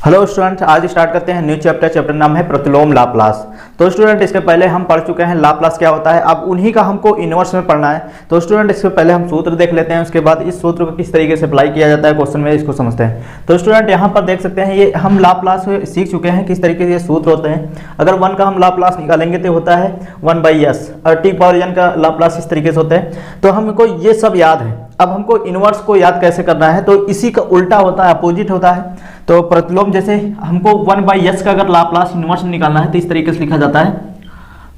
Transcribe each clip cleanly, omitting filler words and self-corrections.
Hello student, आज start करते हैं न्यू चैप्टर नाम है प्रतिलोम लाप्लास। तो स्टूडेंट इसके पहले हम पढ़ चुके हैं लाप्लास क्या होता है, अब उन्हीं का हमको इनवर्स में पढ़ना है। तो स्टूडेंट इसके पहले हम सूत्र देख लेते हैं, उसके बाद इस सूत्र को किस तरीके से अप्लाई किया जाता है क्वेश्चन में, इसको समझते हैं। तो स्टूडेंट यहाँ पर देख सकते हैं, ये हम लाप्लास सीख चुके हैं किस तरीके से ये सूत्र होते हैं। अगर 1 का हम लाप्लास निकालेंगे तो होता है 1/s और t⁻n का लाप्लास इस तरीके से होता है। तो हमको ये सब याद है। अब हमको इनवर्स को याद कैसे करना है, तो इसी का उल्टा होता है, अपोजिट होता है। तो प्रतिलोम जैसे हमको 1/s का अगर लाप्लास इनवर्स निकालना है तो इस तरीके से लिखा जाता है,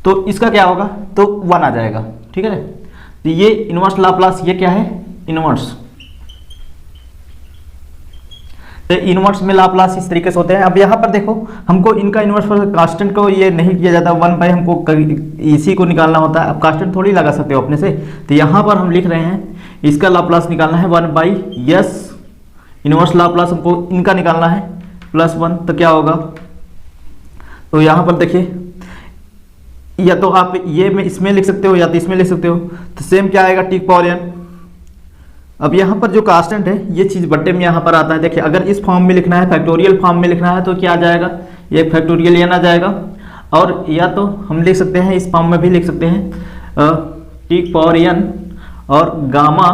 तो इसका क्या होगा, तो 1 आ जाएगा। ठीक है, तो ये इनवर्स लाप्लास, ये क्या है, इनवर्स। तो इनवर्स में लाप्लास इस तरीके से होते हैं। अब यहाँ पर देखो, हमको इनका इनवर्स पर कांस्टेंट को ये नहीं किया जाता, 1 हमको इसी को निकालना होता है। अब कांस्टेंट थोड़ी लगा सकते हो अपने से, तो यहाँ पर हम लिख रहे हैं इसका लाप्लास निकालना है 1/s। इनवर्स लाप्लास हमको इनका निकालना है +1, तो क्या होगा, तो यहाँ पर देखिए, या तो आप ये में इसमें लिख सकते हो या तो इसमें लिख सकते हो। तो सेम क्या आएगा, t⁻n। अब यहाँ पर जो कांस्टेंट है ये चीज़ बट्टे में यहाँ पर आता है। देखिए, अगर इस फॉर्म में लिखना है, फैक्टोरियल फॉर्म में लिखना है, तो क्या आ जाएगा, ये फैक्टोरियल n आ जाएगा। और या तो हम लिख सकते हैं, इस फॉर्म में भी लिख सकते हैं t⁻n और गामा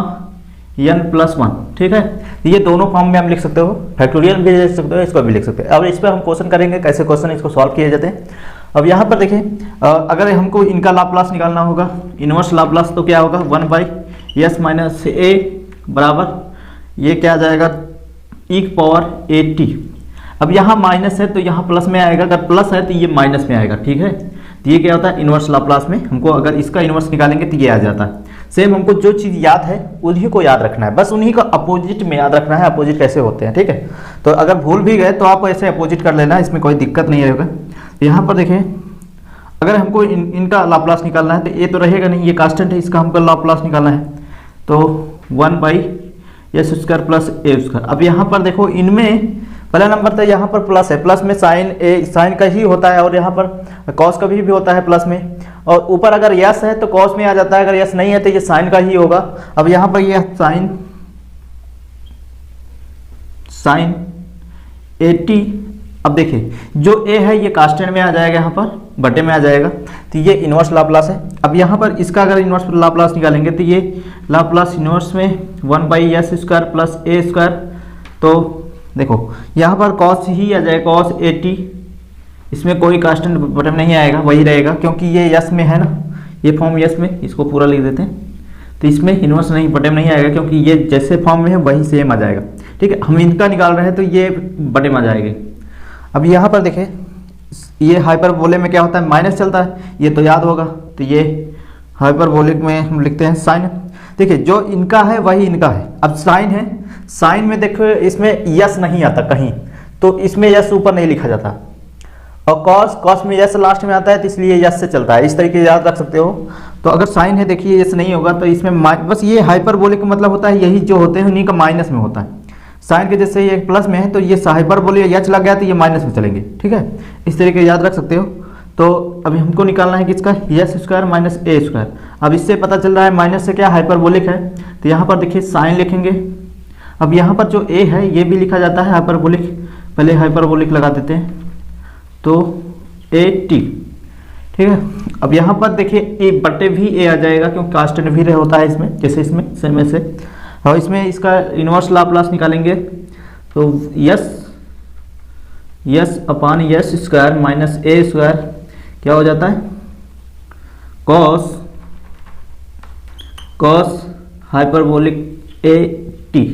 n+1। ठीक है, ये दोनों फॉर्म में हम लिख सकते हो, फैक्टोरियल भी लिख सकते हो, इसको भी लिख सकते हो। अब इस पर हम क्वेश्चन करेंगे, कैसे क्वेश्चन इसको सॉल्व किए जाते हैं। अब यहाँ पर देखिए, अगर हमको इनका लाप्लास निकालना होगा, इनवर्स लाप्लास, तो क्या होगा, 1/s - a बराबर, ये क्या आ जाएगा, e⁻at। अब यहाँ माइनस है तो यहाँ प्लस में आएगा, अगर प्लस है तो ये माइनस में आएगा। ठीक है, तो ये क्या होता है, इनवर्स लाप्लास में हमको अगर इसका इनवर्स निकालेंगे तो ये आ जाता है। सेम हमको जो चीज़ याद है उन्हीं को याद रखना है, बस उन्हीं का अपोजिट में याद रखना है, अपोजिट कैसे होते हैं। ठीक है, तो अगर भूल भी गए तो आप ऐसे अपोजिट कर लेना, इसमें कोई दिक्कत नहीं रहेगा। तो यहाँ पर देखिए, अगर हमको इनका लाप्लास निकालना है तो ये तो रहेगा नहीं, ये कांस्टेंट है, इसका हमको लाप्लास निकालना है, तो 1/s² + a²। अब यहाँ पर देखो, इनमें पहला नंबर तो यहाँ पर प्लस है, प्लस में साइन का ही होता है, और यहाँ पर कॉस का भी होता है प्लस में। और ऊपर अगर यस है तो कॉस में आ जाता है, अगर यस नहीं है तो ये साइन का ही होगा। अब यहाँ पर ये साइन 80। अब देखिए, जो a है ये कांस्टेंट में आ जाएगा, यहाँ पर बटे में आ जाएगा, तो ये इनवर्स लाप्लास है। अब यहाँ पर इसका अगर इनवर्स लाप्लास निकालेंगे तो ये लाप्लास इनवर्स में 1/s² + a²। तो देखो, यहाँ पर कॉस ही आ जाएगा, cos 80। इसमें कोई कांस्टेंट बटे में नहीं आएगा, वही रहेगा, क्योंकि ये यस में है ना, ये फॉर्म यस में, इसको पूरा लिख देते हैं। तो इसमें इनवर्स नहीं, बटे में नहीं आएगा, क्योंकि ये जैसे फॉर्म में है वही सेम आ जाएगा। ठीक है, हम इनका निकाल रहे हैं तो ये बटे में आ जाएंगे। अब यहाँ पर देखें, ये हाइपरबोले में क्या होता है, माइनस चलता है, ये तो याद होगा। तो ये हाइपरबोलिक में हम लिखते हैं साइन। देखिए, जो इनका है वही इनका है। अब साइन है, साइन में देखो इसमें यस नहीं आता कहीं, तो इसमें यस ऊपर नहीं लिखा जाता। और कॉस में यस लास्ट में आता है, तो इसलिए यस से चलता है, इस तरीके से याद रख सकते हो। तो अगर साइन है, देखिए यस नहीं होगा, तो इसमें बस ये हाइपरबोलिक का मतलब होता है, यही जो होते हैं उन्हीं का माइनस में होता है। साइन के जैसे ये प्लस में है, तो ये हाइपरबोलिक यच लग गया तो ये माइनस में चलेंगे। ठीक है, इस तरीके से याद रख सकते हो। तो अभी हमको निकालना है किसका, s² - a²। अब इससे पता चल रहा है माइनस से क्या हाइपरबोलिक है, तो यहाँ पर देखिए साइन लिखेंगे। अब यहाँ पर जो a है ये भी लिखा जाता है हाइपरबोलिक, पहले हाइपरबोलिक लगा देते हैं, तो at। ठीक है, अब यहाँ पर देखिए a बटे भी a आ जाएगा, क्योंकि कांस्टेंट भी होता है इसमें, जैसे इसमें सेम ऐसे। और इसमें इसका इनवर्स लाप्लास निकालेंगे, तो s/s² - a² क्या हो जाता है, cos हाइपरबोलिक at।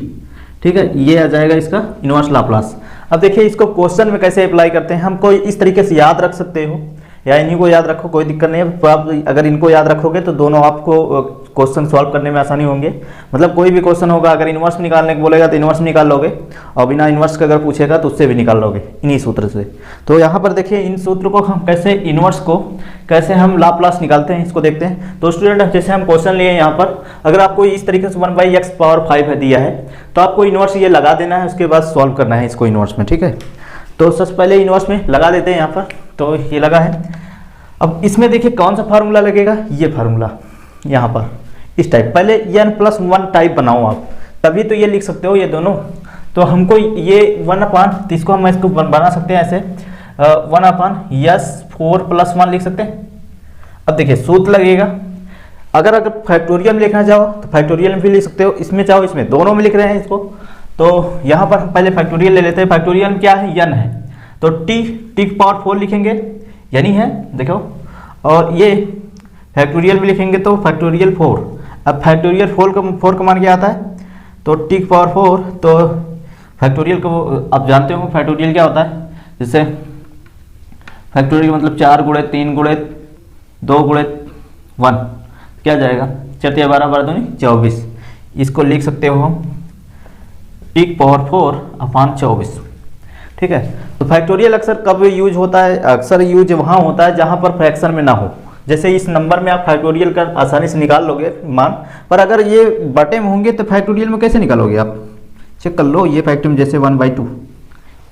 ठीक है, ये आ जाएगा इसका इनवर्स लाप्लास। अब देखिए, इसको क्वेश्चन में कैसे अप्लाई करते हैं, हम कोई इस तरीके से याद रख सकते हो या इन्हीं को याद रखो, कोई दिक्कत नहीं है। तो आप अगर इनको याद रखोगे तो दोनों आपको क्वेश्चन सॉल्व करने में आसानी होंगे। मतलब कोई भी क्वेश्चन होगा, अगर इनवर्स निकालने को बोलेगा तो इनवर्स निकाल लोगे, और बिना इनवर्स का अगर पूछेगा तो उससे भी निकाल लोगे, इन्हीं सूत्र से। तो यहाँ पर देखिए, इन सूत्र को हम कैसे, इनवर्स को कैसे हम लाप्लास निकालते हैं, इसको देखते हैं। तो स्टूडेंट, जैसे हम क्वेश्चन लिए यहाँ पर, अगर आपको इस तरीके से 1/x⁵ दिया है तो आपको इनवर्स ये लगा देना है, उसके बाद सॉल्व करना है इसको इनवर्स में। ठीक है, तो सबसे पहले इनवर्स में लगा देते हैं यहाँ पर, तो ये लगा है। अब इसमें देखिए कौन सा फार्मूला लगेगा, ये फार्मूला यहाँ पर इस टाइप, पहले n+1 टाइप बनाओ आप, तभी तो ये लिख सकते हो ये दोनों। तो हमको ये 1/, इसको हम इसको बना सकते हैं ऐसे 1/(S4+1) लिख सकते हैं। अब देखिए सूत्र लगेगा, अगर फैक्टोरियल में लिखना चाहो तो फैक्टोरियल में भी लिख सकते हो, इसमें चाहो इसमें, दोनों में लिख रहे हैं इसको। तो यहाँ पर हम पहले फैक्टोरियल ले लेते हैं। फैक्टोरियल में क्या है, n है, तो t पावर 4 लिखेंगे, यानी है देखो, और ये फैक्टोरियल में लिखेंगे तो फैक्टोरियल 4। अब फैक्टोरियल 4 का मान क्या आता है, तो t पावर 4, तो फैक्टोरियल को आप जानते हो फैक्टोरियल क्या होता है, जैसे फैक्टोरियल मतलब 4 गुणे 3 गुणे 2 गुणे 1 क्या जाएगा, 4 × 12 12 दूनी 24। इसको लिख सकते हो हम t पावर 4/24, ठीक है। तो फैक्टोरियल अक्सर कब यूज होता है, अक्सर यूज वहाँ होता है जहाँ पर फ्रैक्शन में ना हो। जैसे इस नंबर में आप फैक्टोरियल का आसानी से निकाल लोगे मान, पर अगर ये बटे में होंगे तो फैक्टोरियल में कैसे निकालोगे आप, चेक कर लो। ये फैक्टोरियल जैसे 1/2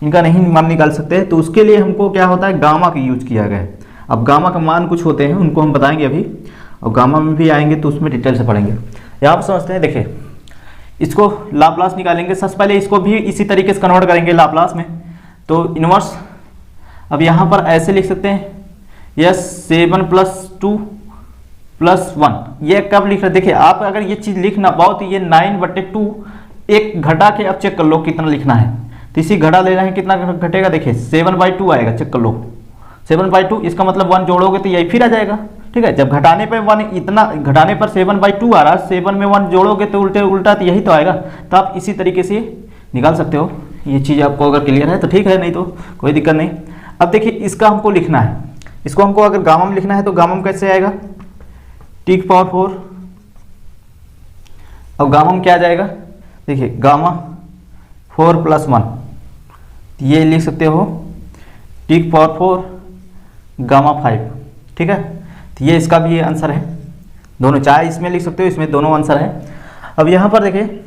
इनका नहीं मान निकाल सकते, तो उसके लिए हमको क्या होता है, गामा का यूज किया गया है। अब गामा का मान कुछ होते हैं, उनको हम बताएंगे अभी, और गामा में भी आएंगे तो उसमें डिटेल से पढ़ेंगे। यहाँ पर समझते हैं, देखिए इसको लाप्लास निकालेंगे। सबसे पहले इसको भी इसी तरीके से कन्वर्ट करेंगे लाप्लास में, तो इनवर्स। अब यहाँ पर ऐसे लिख सकते हैं, यस 7 + 2 + 1। ये कब लिख रहे, देखिए आप अगर ये चीज़ लिखना बहुत, ये 9/2 एक घटा के अब चेक कर लो कितना लिखना है, तो इसी घटा ले रहे हैं, कितना घटेगा, देखिए 7/2 आएगा, चेक कर लो 7/2, इसका मतलब 1 जोड़ोगे तो यही फिर आ जाएगा, ठीक है। जब घटाने पर 1 इतना घटाने पर 7/2 आ रहा है, 7 में 1 जोड़ोगे तो उल्टा तो यही तो आएगा। तो आप इसी तरीके से निकाल सकते हो। ये चीज़ आपको अगर क्लियर है तो ठीक है, नहीं तो कोई दिक्कत नहीं। अब देखिए इसका हमको लिखना है, इसको हमको अगर गामा में लिखना है तो गामा में कैसे आएगा, t पावर 4, और गामा में क्या आ जाएगा, देखिए गामा 4 + 1, ये लिख सकते हो t पावर 4 गामा 5, ठीक है। तो ये इसका भी ये आंसर है, दोनों चाहे इसमें लिख सकते हो, इसमें दोनों आंसर है। अब यहाँ पर देखिए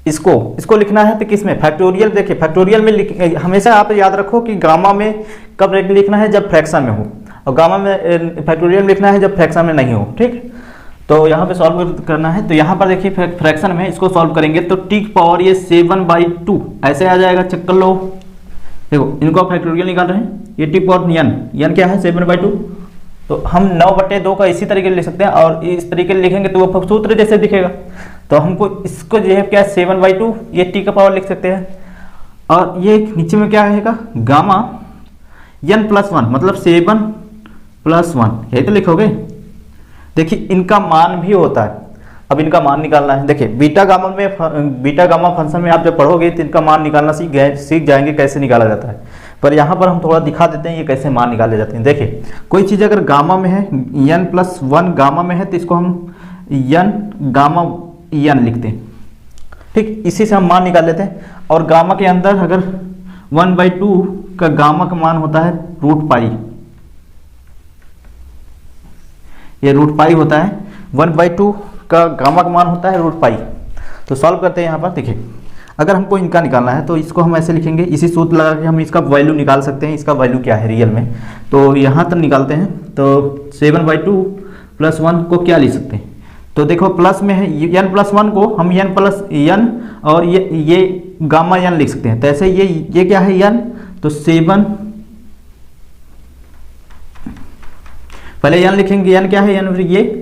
इसको लिखना है तो किसमें, फैक्टोरियल। देखिए फैक्टोरियल में हमेशा आप याद रखो कि गामा में कब लिखना है, जब फ्रैक्शन में हो, और गामा में फैक्टोरियल में लिखना है जब फ्रैक्शन में नहीं हो, ठीक। तो यहाँ पे सॉल्व करना है, तो यहाँ पर देखिए फ्रैक्शन में इसको सॉल्व करेंगे तो t पावर ये 7/2 ऐसे आ जाएगा, चेक कर लो। देखो इनको फैक्टोरियल निकाल रहे हैं, ये t पावर n क्या है 7/2, तो हम 9/2 का इसी तरीके से लिख सकते हैं, और इस तरीके से लिखेंगे तो वो सूत्र जैसे दिखेगा। तो हमको इसको जो है क्या 7/2 ये t का पावर लिख सकते हैं, और ये नीचे में क्या रहेगा, गामा n+1 मतलब 7+1, यही तो लिखोगे। देखिए इनका मान भी होता है, अब इनका मान निकालना है। देखिए बीटा गामा फंक्शन में आप जब पढ़ोगे तो इनका मान निकालना सीख जाएंगे कैसे निकाला जाता है, पर यहाँ पर हम थोड़ा दिखा देते हैं ये कैसे मान निकाले जाते हैं। देखिए कोई चीज़ अगर गामा में है, n+1 गामा में है, तो इसको हम n गामा n लिखते हैं, ठीक। इसी से हम मान निकाल लेते हैं। और गामा के अंदर अगर 1/2 का गामा का मान होता है √π, ये √π होता है, 1/2 का गामा का मान होता है √π। तो सॉल्व करते हैं यहाँ पर। देखिए अगर हमको इनका निकालना है तो इसको हम ऐसे लिखेंगे, इसी सूत्र लगा के हम इसका वैल्यू निकाल सकते हैं, इसका वैल्यू क्या है रियल में। तो यहाँ तक निकालते हैं, तो 7/2 + 1 को क्या लिख सकते हैं, तो देखो प्लस में है n+1 को हम n+n और ये गामा n लिख सकते हैं। तो ऐसे ये क्या है n, तो 7, पहले n लिखेंगे, n क्या है n,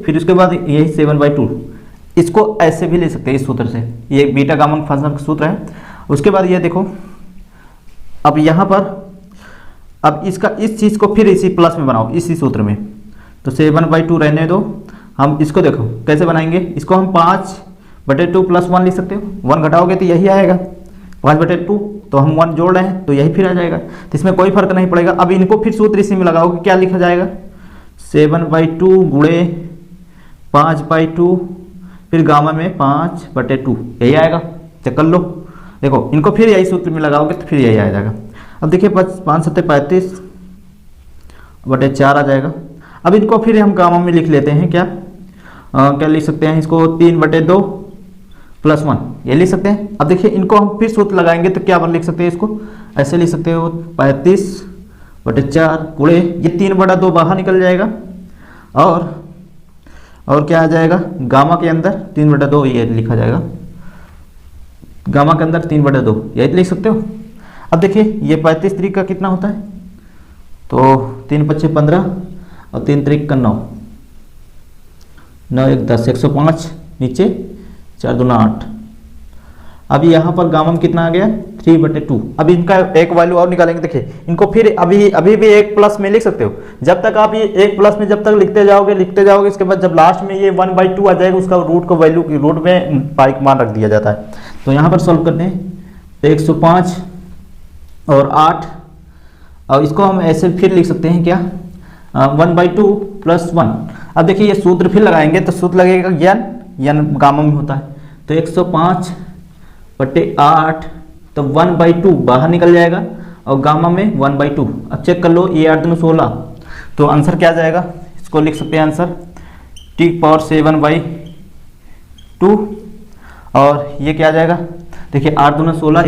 फिर उसके बाद ये 7/2, इसको ऐसे भी ले सकते हैं इस सूत्र से, ये बीटा गामा फंक्शन का सूत्र है। उसके बाद ये देखो, अब यहाँ पर अब इस चीज़ को फिर इसी प्लस में बनाओ, इसी सूत्र में। तो 7/2 रहने दो, हम इसको देखो कैसे बनाएंगे, इसको हम 5/2 + 1 लिख सकते हो। 1 घटाओगे तो यही आएगा 5/2, तो हम 1 जोड़ रहे हैं तो यही फिर आ जाएगा, तो इसमें कोई फर्क नहीं पड़ेगा। अब इनको फिर सूत्र इसी में लगाओगे, क्या लिखा जाएगा 7/2 गुणे 5/2 फिर गामा में 5/2, यही आएगा, चेक कर लो। देखो इनको फिर यही सूत्र में लगाओगे तो फिर यही आ जाएगा। अब देखिए 5 × 7 = 35/4 आ जाएगा। अब इनको फिर हम गामा में लिख लेते हैं, क्या लिख सकते हैं इसको, 3/2 + 1 ये लिख सकते हैं। अब देखिए इनको हम फिर सूत्र लगाएंगे तो क्या लिख सकते हैं, इसको ऐसे लिख सकते हो 35/4 गुणे ये 3/2 बाहर निकल जाएगा, और क्या आ जाएगा, गामा के अंदर 3/2 ये लिखा जाएगा, गामा के अंदर 3/2 यही लिख सकते हो। अब देखिए ये 35 त्रिक का कितना होता है, तो 3 × 5 = 15 और 3 त्रिक का 9, 9 × 1 = 10, 105 नीचे 4 × 2 = 8। अभी यहाँ पर गामा में कितना आ गया 3/2। अभी इनका एक वैल्यू और निकालेंगे। देखिए इनको फिर अभी भी 1 प्लस में लिख सकते हो। जब तक आप ये 1 प्लस में जब तक लिखते जाओगे इसके बाद जब लास्ट में ये 1/2 आ जाएगा उसका रूट को वैल्यू रूट में पाई का मान रख दिया जाता है। तो यहाँ पर सॉल्व करते हैं 105 और 8, और इसको हम ऐसे फिर लिख सकते हैं क्या 1/2 + 1। अब देखिए ये सूत्र फिर लगाएंगे तो सूत्र लगेगा यन गामा में होता है, तो 105/8, तो 1/2 बाहर निकल जाएगा और गामा में 1/2। अब चेक कर लो, ये 8 × 2 = 16, तो आंसर क्या आ जाएगा, इसको लिख सकते हैं आंसर T⁴ और ये क्या आ जाएगा, देखिए 8 × 2 = 16,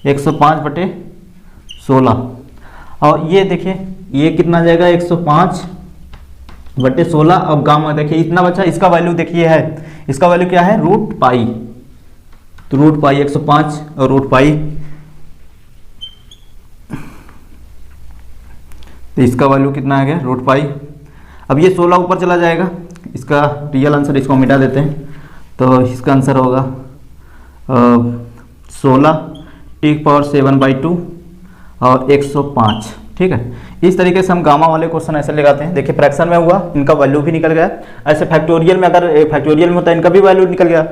105/16, और ये देखिए ये कितना आ जाएगा 105/16, और गामा देखिए इतना बचा, इसका वैल्यू देखिए है, इसका वैल्यू क्या है √π, तो √π 105 और √π, तो इसका वैल्यू कितना आ गया √π। अब ये 16 ऊपर चला जाएगा, इसका रियल आंसर इसको मिटा देते हैं, तो इसका आंसर होगा 16 T⁴ और 105। ठीक है, इस तरीके से हम गामा वाले क्वेश्चन ऐसे लगाते हैं। देखिए फ्रैक्शन में हुआ, इनका वैल्यू भी निकल गया। ऐसे फैक्टोरियल में, अगर फैक्टोरियल में होता है इनका भी वैल्यू निकल गया,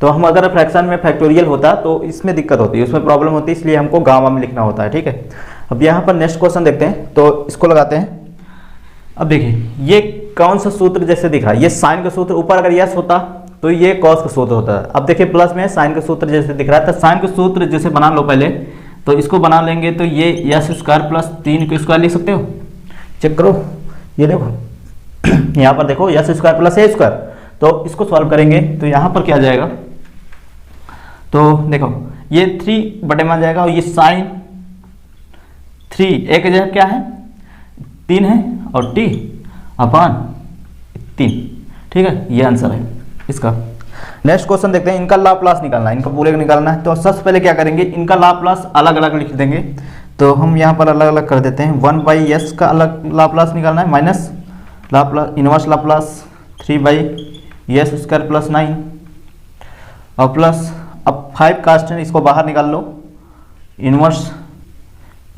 तो हम अगर फ्रैक्शन में फैक्टोरियल होता तो इसमें दिक्कत होती है, उसमें प्रॉब्लम होती है, इसलिए हमको गामा में लिखना होता है। ठीक है, अब यहाँ पर नेक्स्ट क्वेश्चन देखते हैं, तो इसको लगाते हैं। अब देखिए ये कौन सा सूत्र जैसे दिख रहा है, ये साइन का सूत्र, ऊपर अगर यस होता तो ये कॉस का सूत्र होता है। अब देखिए प्लस में साइन का सूत्र जैसे दिख रहा है, तो साइन का सूत्र जैसे बना लो पहले, तो इसको बना लेंगे, तो ये s² + 3 लिख सकते हो। चेक करो, ये देखो यहाँ पर देखो s² + a², तो इसको सॉल्व करेंगे तो यहाँ पर क्या आ जाएगा, तो देखो ये 3 में आ जाएगा, और ये साइन 3 एक जगह क्या है 3 है, और T/3। ठीक है, ये आंसर है इसका। नेक्स्ट क्वेश्चन देखते हैं, इनका लाप्लास निकालना है, इनका पूरे का निकालना है। तो सबसे पहले क्या करेंगे, इनका लाप्लास अलग अलग लिख देंगे, तो हम यहाँ पर अलग अलग कर देते हैं। 1/s का अलग लाप्लास निकालना है, minus Laplace inverse Laplace 3/s² + 9, और प्लस अब 5 कांस्टेंट इसको बाहर निकाल लो, इनवर्स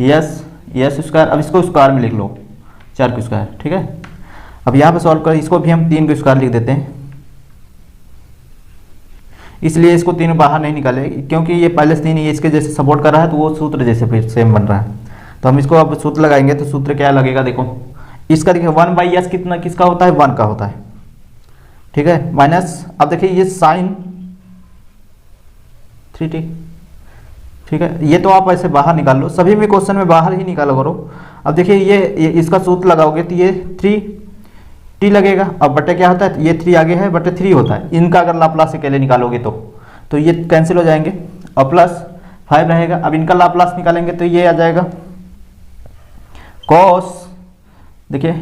s², अब इसको स्क्वायर में लिख लो 4 का स्क्वायर। ठीक है, अब यहाँ पे सॉल्व कर, इसको भी हम 3 का स्क्वायर लिख देते हैं, इसलिए इसको 3 बाहर नहीं निकाले, क्योंकि ये पहले से 3 ये इसके जैसे सपोर्ट कर रहा है, तो वो सूत्र जैसे फिर सेम बन रहा है। तो हम इसको अब सूत्र लगाएंगे, तो सूत्र क्या लगेगा, देखो इसका देखिए 1/s कितना किसका होता है 1 का होता है। ठीक है, माइनस अब देखिए ये साइन 3t। ठीक है, ये तो आप ऐसे बाहर निकाल लो, सभी में क्वेश्चन में बाहर ही निकाला करो। अब देखिए ये इसका सूत्र लगाओगे तो ये 3t लगेगा, अब बटे क्या होता है, ये 3 आगे है, बटे 3 होता है। इनका अगर लाप्लास अकेले निकालोगे तो ये कैंसिल हो जाएंगे, और प्लस 5 रहेगा। अब इनका लाप्लास निकालेंगे तो ये आ जाएगा cos, देखिए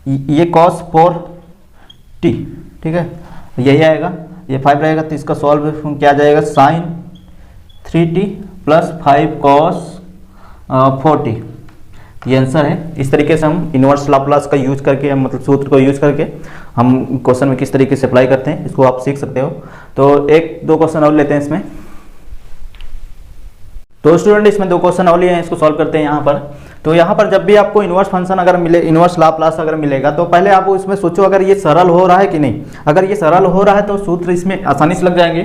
ये cos 4t। ठीक है, यही आएगा, ये 5 रहेगा, तो इसका सॉल्व क्या आ जाएगा, sin 3t + 5 cos 4t, ये आंसर है। इस तरीके से हम इनवर्स लाप्लास का यूज करके, मतलब सूत्र को यूज करके हम क्वेश्चन में किस तरीके से अप्लाई करते हैं, इसको आप सीख सकते हो। तो 1-2 क्वेश्चन और लेते हैं इसमें। तो स्टूडेंट इसमें 2 क्वेश्चन और लिए हैं, इसको सॉल्व करते हैं यहाँ पर। तो यहाँ पर जब भी आपको इनवर्स फंक्शन अगर मिले, इनवर्स लाप्लास अगर मिलेगा, तो पहले आप इसमें सोचो अगर ये सरल हो रहा है कि नहीं। अगर ये सरल हो रहा है तो सूत्र इसमें आसानी से लग जाएंगे।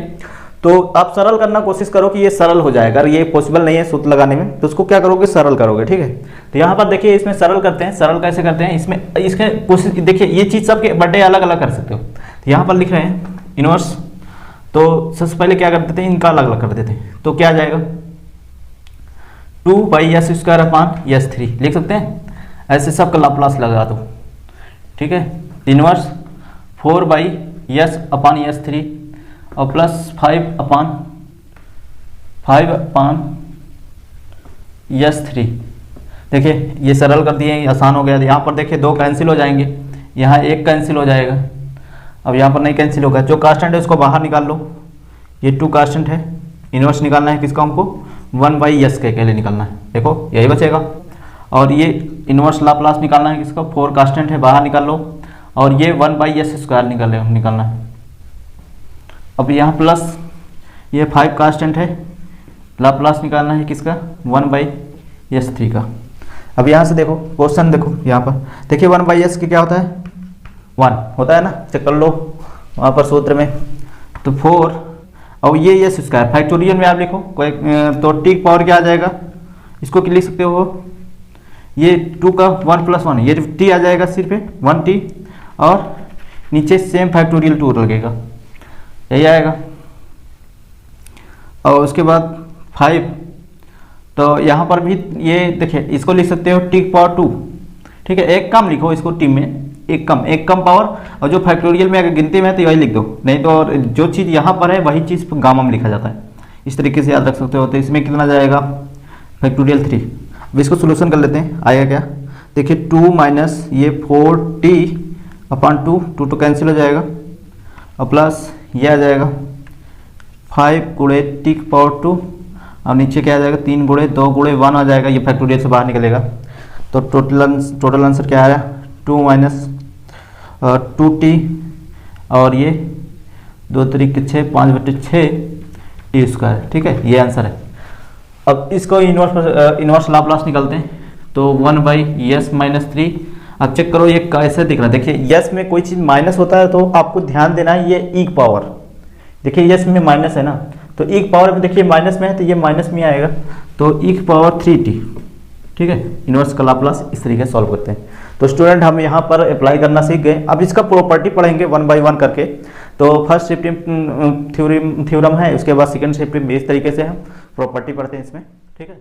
तो आप सरल करना कोशिश करो कि ये सरल हो जाए। अगर ये पॉसिबल नहीं है सूत्र लगाने में, तो उसको क्या करोगे, सरल करोगे। ठीक है, तो यहाँ पर देखिए इसमें सरल करते हैं। सरल कैसे करते हैं, इसमें इसके कोशिश देखिए, ये चीज़ सबके बर्थडे अलग अलग कर सकते हो। तो यहाँ पर लिख रहे हैं इनवर्स, तो सबसे पहले क्या कर देते हैं, इनका अलग अलग कर देते हैं। तो क्या आ जाएगा, 2/s² लिख सकते हैं, ऐसे सबका लाप्लास लगा दो। ठीक है, इनवर्स 4/s/s3 और प्लस 5/s3। देखिए ये सरल कर दिए, आसान हो गया। यहाँ पर देखिए 2 कैंसिल हो जाएंगे, यहाँ 1 कैंसिल हो जाएगा, अब यहाँ पर नहीं कैंसिल होगा, जो कांस्टेंट है उसको बाहर निकाल लो, ये 2 कांस्टेंट है, इन्वर्स निकालना है किसका हमको 1/s के लिए निकालना है, देखो यही बचेगा। और ये इन्वर्स लाप्लास निकालना है किसका 4 कांस्टेंट है बाहर निकाल लो, और ये 1/s² निकालना है। अब यहाँ प्लस ये 5 कांस्टेंट है, लाप्लास निकालना है किसका 1/s3 का। अब यहाँ से देखो क्वेश्चन देखो, यहाँ पर देखिए 1/s के क्या होता है 1 होता है ना, चेक कर लो वहाँ पर सूत्र में। तो 4 और ये s स्क्वायर फैक्टोरियल में आप लिखो कोई तो t की पावर क्या आ जाएगा, इसको क्या लिख सकते हो, ये 2 का 1 + 1 ये t आ जाएगा सिर्फ 1t, और नीचे सेम फैक्टोरियल 2 लगेगा, यही आएगा। और उसके बाद 5, तो यहाँ पर भी ये देखिए इसको लिख सकते हो t की पावर 2, ठीक है, एक कम लिखो इसको t में, एक कम पावर, और जो फैक्टोरियल में अगर गिनती में है तो यही लिख दो, नहीं तो जो चीज़ यहाँ पर है वही चीज़ गामा में लिखा जाता है, इस तरीके से याद रख सकते हो। तो इसमें कितना जाएगा फैक्टोरियल 3। अब इसको सोल्यूशन कर लेते हैं, आएगा क्या, देखिए 2 माइनस ये 4t/2, 2 तो कैंसिल हो जाएगा, और प्लस ये आ जाएगा 5 गुणे t की पावर 2, और नीचे क्या आ जाएगा 3 गुणे 2 गुणे 1 आ जाएगा, ये फैक्टोरियल से बाहर निकलेगा। तो टोटल आंसर क्या आया 2 माइनस 2t, और ये 2 तरीके 6 5/6 t², ठीक है, ये आंसर है। अब इसको इन्वर्स लाप्लास निकालते हैं, तो 1/s-3। अब चेक करो ये कैसे दिख रहा है, देखिए यस में कोई चीज़ माइनस होता है तो आपको ध्यान देना है ये ई पावर, देखिए यस में माइनस है ना, तो ई की पावर में देखिए माइनस में है तो ये माइनस में आएगा, तो ई की पावर 3t, ठीक है। इन्वर्स का लाप्लास इस तरीके से सॉल्व करते हैं। तो स्टूडेंट हम यहाँ पर अप्लाई करना सीख गए, अब इसका प्रॉपर्टी पढ़ेंगे 1 बाय 1 करके। तो फर्स्ट शिफ्टिंग थ्योरम है, उसके बाद सेकंड शिफ्टिंग इस तरीके से हम प्रॉपर्टी पढ़ते हैं इसमें, ठीक है।